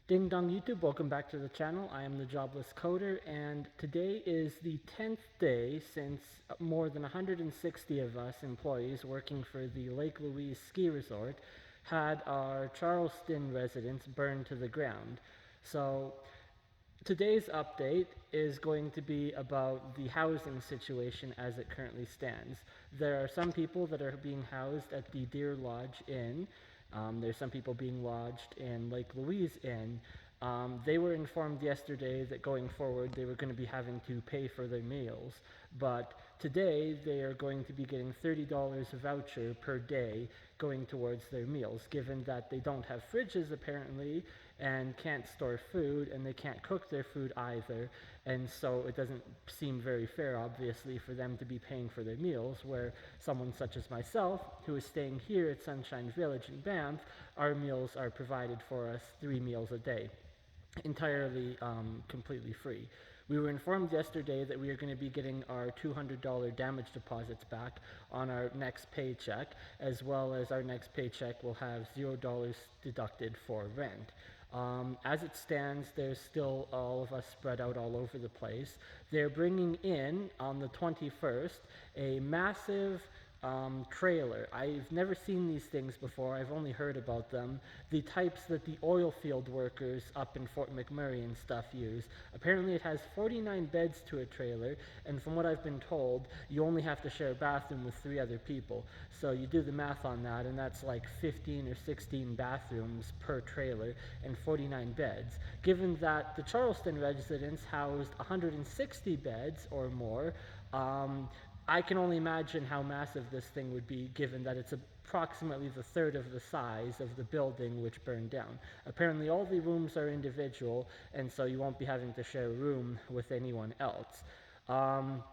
Ding dong YouTube, welcome back to the channel. I am the Jobless Coder, and today is the 10th day since more than 160 of us employees working for the Lake Louise ski resort had our Charleston residence burned to the ground. So today's update is going to be about the housing situation as it currently stands. There are some people that are being housed at the Deer Lodge Inn. There's some people being lodged in Lake Louise Inn. They were informed yesterday that going forward they were going to be having to pay for their meals, but today they are going to be getting $30 voucher per day going towards their meals, given that they don't have fridges apparently and can't store food and they can't cook their food either. And so it doesn't seem very fair, obviously, for them to be paying for their meals, where someone such as myself, who is staying here at Sunshine Village in Banff, our meals are provided for us 3 meals a day, entirely completely free. We were informed yesterday that we are going to be getting our $200 damage deposits back on our next paycheck, as well as our next paycheck will have $0 deducted for rent. As it stands, there's still all of us spread out all over the place. They're bringing in on the 21st a massive trailer. I've never seen these things before. I've only heard about them. The types that the oil field workers up in Fort McMurray and stuff use. Apparently it has 49 beds to a trailer, and from what I've been told, you only have to share a bathroom with 3 other people. So you do the math on that, and that's like 15 or 16 bathrooms per trailer and 49 beds. Given that the Charleston residence housed 160 beds or more, I can only imagine how massive this thing would be, given that it's approximately the third of the size of the building which burned down. Apparently all the rooms are individual, and so you won't be having to share a room with anyone else. Um,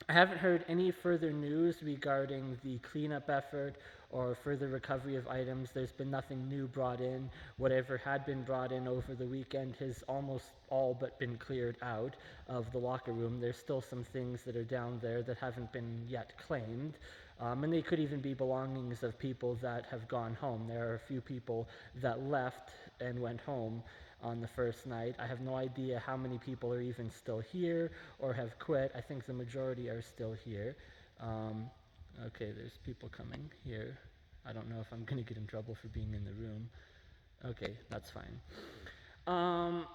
I haven't heard any further news regarding the cleanup effort or further recovery of items. There's been nothing new brought in. Whatever had been brought in over the weekend has almost all but been cleared out of the locker room. There's still some things that are down there that haven't been yet claimed. And they could even be belongings of people that have gone home. There are a few people that left and went home on the first night. I have no idea how many people are even still here or have quit. I think the majority are still here. Um, okay, there's people coming here. I don't know if I'm going to get in trouble for being in the room. Okay, that's fine. Um,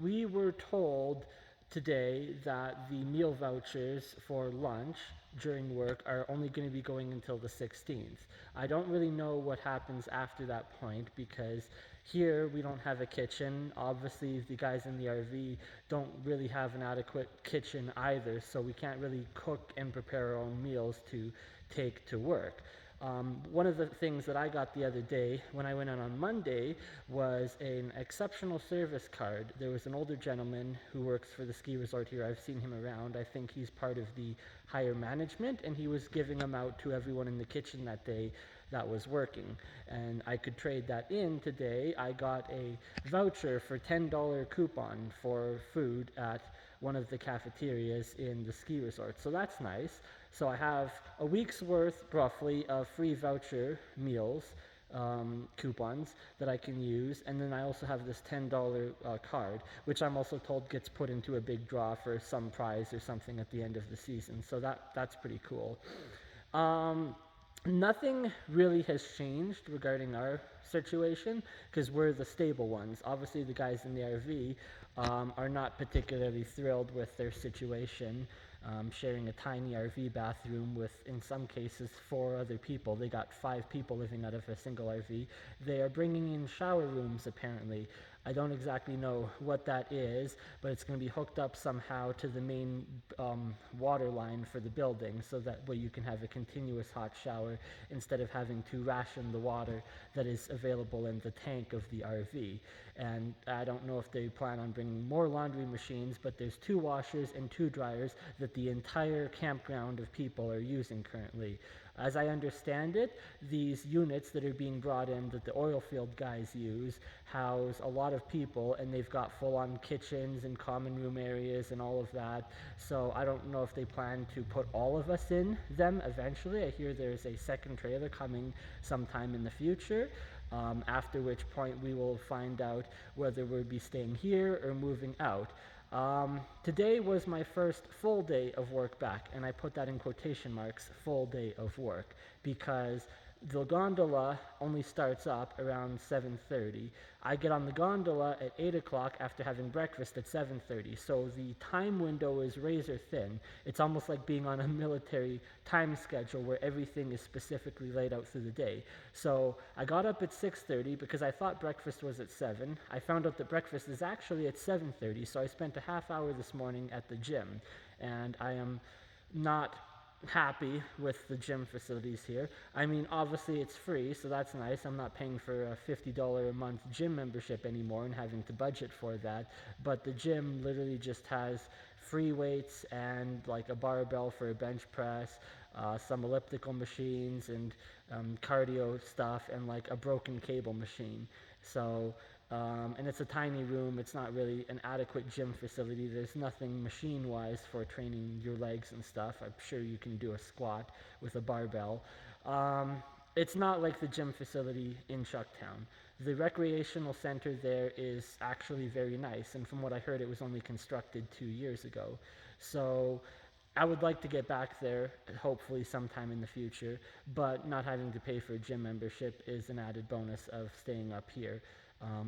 we were told today that the meal vouchers for lunch during work are only going to be going until the 16th. I don't really know what happens after that point because here we don't have a kitchen. Obviously, the guys in the RV don't really have an adequate kitchen either, so we can't really cook and prepare our own meals to take to work. One of the things that I got the other day when I went in on Monday was an exceptional service card. There was an older gentleman who works for the ski resort here. I've seen him around. I think he's part of the higher management, and he was giving them out to everyone in the kitchen that day that was working. And I could trade that in today. I got a voucher for $10 coupon for food at one of the cafeterias in the ski resort. So that's nice. So I have a week's worth, roughly, of free voucher meals, coupons that I can use, and then I also have this $10 card, which I'm also told gets put into a big draw for some prize or something at the end of the season. So that's pretty cool. Um, Nothing really has changed regarding our situation because we're the stable ones. Obviously, the guys in the RV are not particularly thrilled with their situation, sharing a tiny RV bathroom with, in some cases, 4 other people. They got 5 people living out of a single RV. They are bringing in shower rooms, apparently. I don't exactly know what that is, but it's going to be hooked up somehow to the main water line for the building so that way you can have a continuous hot shower instead of having to ration the water that is available in the tank of the RV. And I don't know if they plan on bringing more laundry machines, but there's 2 washers and 2 dryers that the entire campground of people are using currently. As I understand it, these units that are being brought in that the oil field guys use house a lot of people, and they've got full-on kitchens and common room areas and all of that. So I don't know if they plan to put all of us in them eventually. I hear there's a second trailer coming sometime in the future. After which point we will find out whether we'll be staying here or moving out. Today was my first full day of work back, and I put that in quotation marks, full day of work, because the gondola only starts up around 7:30. I get on the gondola at 8 o'clock after having breakfast at 7:30, so the time window is razor thin. It's almost like being on a military time schedule where everything is specifically laid out through the day. So I got up at 6:30 because I thought breakfast was at 7. I found out that breakfast is actually at 7:30, so I spent a half hour this morning at the gym, and I am not happy with the gym facilities here. I mean, obviously it's free, so that's nice. I'm not paying for a $50 a month gym membership anymore and having to budget for that. But the gym literally just has free weights and like a barbell for a bench press, some elliptical machines and cardio stuff, and like a broken cable machine. So and it's a tiny room. It's not really an adequate gym facility. There's nothing machine-wise for training your legs and stuff. I'm sure you can do a squat with a barbell. It's not like the gym facility in Chucktown. The recreational center there is actually very nice, and from what I heard, it was only constructed 2 years ago. So I would like to get back there, hopefully sometime in the future, but not having to pay for a gym membership is an added bonus of staying up here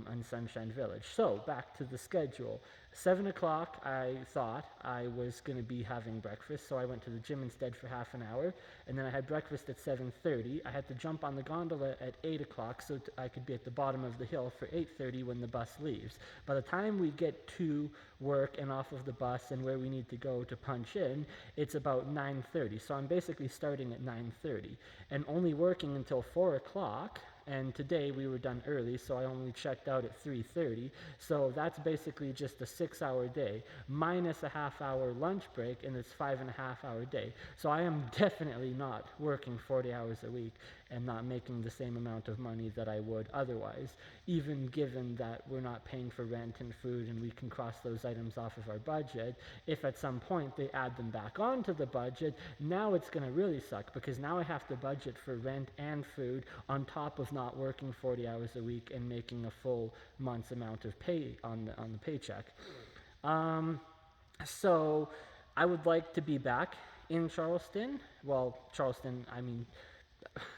in Sunshine Village. So back to the schedule. 7 o'clock, I thought I was going to be having breakfast, so I went to the gym instead for half an hour, and then I had breakfast at 7:30. I had to jump on the gondola at 8 o'clock so I could be at the bottom of the hill for 8:30 when the bus leaves. By the time we get to work and off of the bus and where we need to go to punch in, it's about 9:30. So I'm basically starting at 9:30 and only working until 4 o'clock. And today we were done early, so I only checked out at 3:30. So that's basically just a 6-hour day, minus a half-hour lunch break, and it's 5.5-hour day. So I am definitely not working 40 hours a week and not making the same amount of money that I would otherwise, even given that we're not paying for rent and food and we can cross those items off of our budget. If at some point they add them back onto the budget, now it's going to really suck, because now I have to budget for rent and food on top of not working 40 hours a week and making a full month's amount of pay on the paycheck. So I would like to be back in Charleston. Well, Charleston, I mean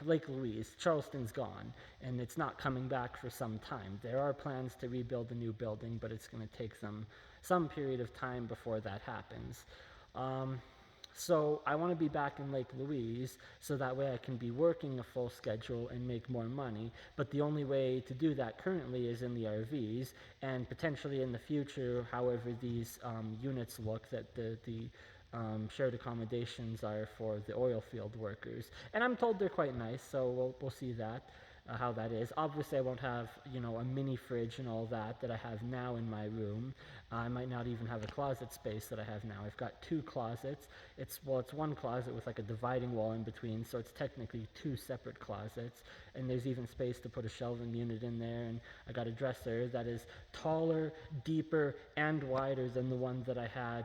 Lake Louise. Charleston's gone, and it's not coming back for some time. There are plans to rebuild a new building, but it's going to take them some period of time before that happens. So I want to be back in Lake Louise so that way I can be working a full schedule and make more money. But the only way to do that currently is in the RVs, and potentially in the future, however these units look, that the shared accommodations are for the oil field workers. And I'm told they're quite nice, so we'll see that. How that is. Obviously, I won't have, a mini fridge and all that I have now in my room. I might not even have a closet space that I have now. I've got 2 closets. It's one closet with like a dividing wall in between, so it's technically 2 separate closets. And there's even space to put a shelving unit in there. And I got a dresser that is taller, deeper, and wider than the one that I had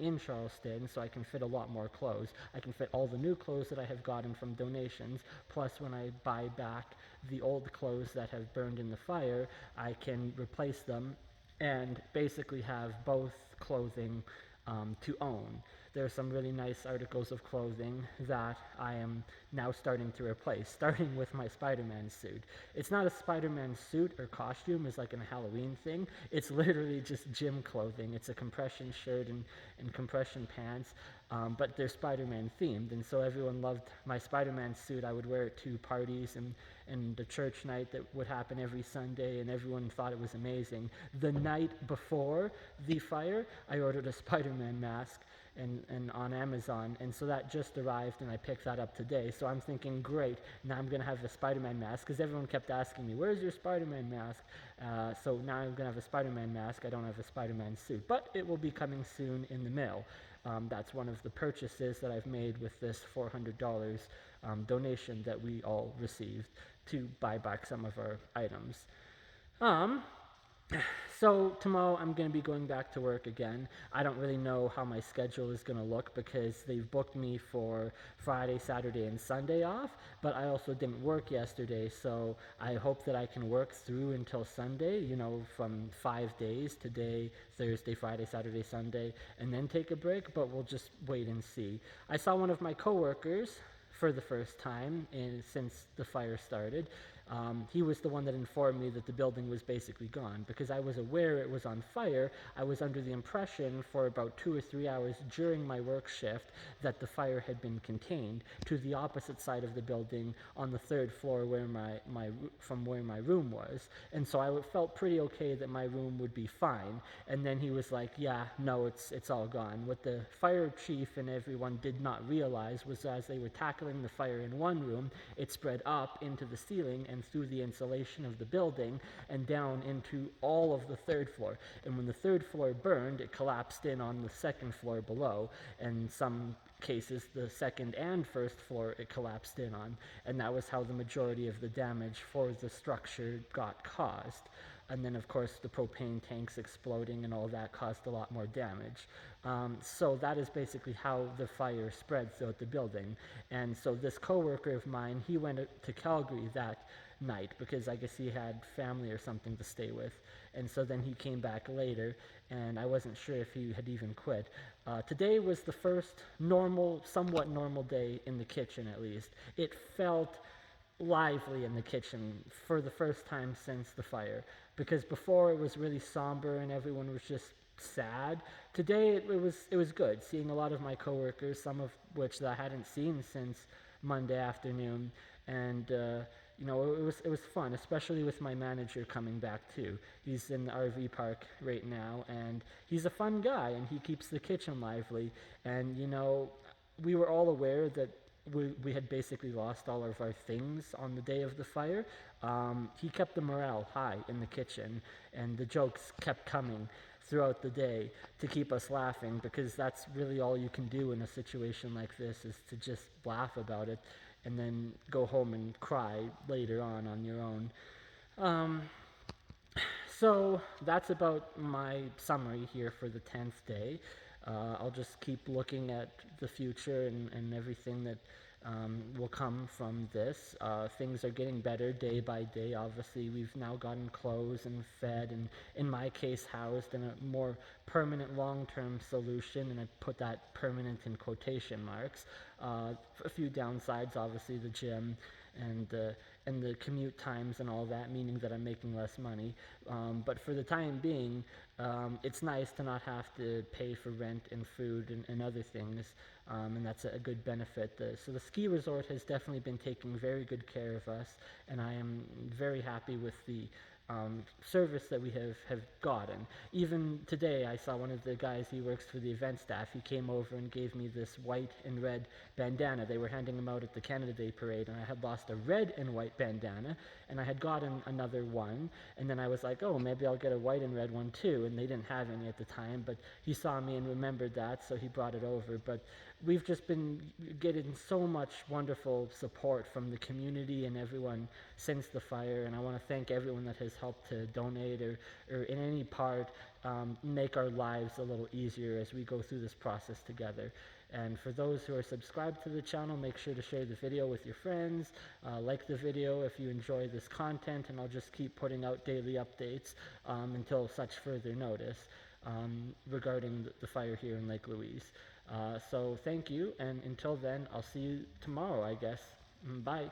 in Charleston, so I can fit a lot more clothes. I can fit all the new clothes that I have gotten from donations, plus when I buy back the old clothes that have burned in the fire, I can replace them and basically have both clothing to own. There are some really nice articles of clothing that I am now starting to replace, starting with my Spider-Man suit. It's not a Spider-Man suit or costume, it's like a Halloween thing. It's literally just gym clothing. It's a compression shirt and compression pants, but they're Spider-Man themed, and so everyone loved my Spider-Man suit. I would wear it to parties and the church night that would happen every Sunday, and everyone thought it was amazing. The night before the fire, I ordered a Spider-Man mask and on Amazon, and so that just arrived, and I picked that up today. So I'm thinking, great, now I'm going to have a Spider-Man mask, because everyone kept asking me, where's your Spider-Man mask? So now I'm going to have a Spider-Man mask. I don't have a Spider-Man suit, but it will be coming soon in the mail. That's one of the purchases that I've made with this $400 donation that we all received to buy back some of our items. Um, so tomorrow I'm going to be going back to work again. I don't really know how my schedule is going to look because they've booked me for Friday, Saturday, and Sunday off, but I also didn't work yesterday, so I hope that I can work through until Sunday, from 5 days, today, Thursday, Friday, Saturday, Sunday, and then take a break, but we'll just wait and see. I saw one of my coworkers for the first time since the fire started. He was the one that informed me that the building was basically gone. Because I was aware it was on fire, I was under the impression for about 2 or 3 hours during my work shift that the fire had been contained to the opposite side of the building on the third floor from where my room was. And so I felt pretty okay that my room would be fine. And then he was like, yeah, no, it's all gone. What the fire chief and everyone did not realize was as they were tackling the fire in one room, it spread up into the ceiling and through the insulation of the building and down into all of the third floor. And when the third floor burned, it collapsed in on the second floor below, and some cases the second and first floor it collapsed in on, and that was how the majority of the damage for the structure got caused. And then of course the propane tanks exploding and all that caused a lot more damage. So that is basically how the fire spread throughout the building. And so this coworker of mine, he went to Calgary that night because I guess he had family or something to stay with. And so then he came back later, and I wasn't sure if he had even quit. Today was the first somewhat normal day in the kitchen, at least. It felt lively in the kitchen for the first time since the fire, because before it was really somber and everyone was just sad. Today it was good, seeing a lot of my coworkers, some of which that I hadn't seen since Monday afternoon, and it was fun, especially with my manager coming back too. He's in the RV park right now, and he's a fun guy, and he keeps the kitchen lively. And we were all aware that we had basically lost all of our things on the day of the fire. He kept the morale high in the kitchen, and the jokes kept coming throughout the day to keep us laughing, because that's really all you can do in a situation like this, is to just laugh about it and then go home and cry later on your own. So that's about my summary here for the 10th day. I'll just keep looking at the future and everything that will come from this. Things are getting better day by day. Obviously, we've now gotten clothes and fed, and in my case, housed in a more permanent long-term solution, and I put that permanent in quotation marks. A few downsides, obviously, the gym and the commute times and all that, meaning that I'm making less money. But for the time being, it's nice to not have to pay for rent and food and other things, and that's a good benefit. So the ski resort has definitely been taking very good care of us, and I am very happy with the service that we have gotten. Even today, I saw one of the guys, he works for the event staff, he came over and gave me this white and red bandana. They were handing them out at the Canada Day parade, and I had lost a red and white bandana, and I had gotten another one, and then I was like, oh, maybe I'll get a white and red one too, and they didn't have any at the time, but he saw me and remembered that, so he brought it over. But we've just been getting so much wonderful support from the community and everyone since the fire, and I want to thank everyone that has helped to donate or in any part make our lives a little easier as we go through this process together. And for those who are subscribed to the channel, make sure to share the video with your friends, like the video if you enjoy this content, and I'll just keep putting out daily updates until such further notice regarding the fire here in Lake Louise. So thank you, and until then, I'll see you tomorrow, I guess. Bye.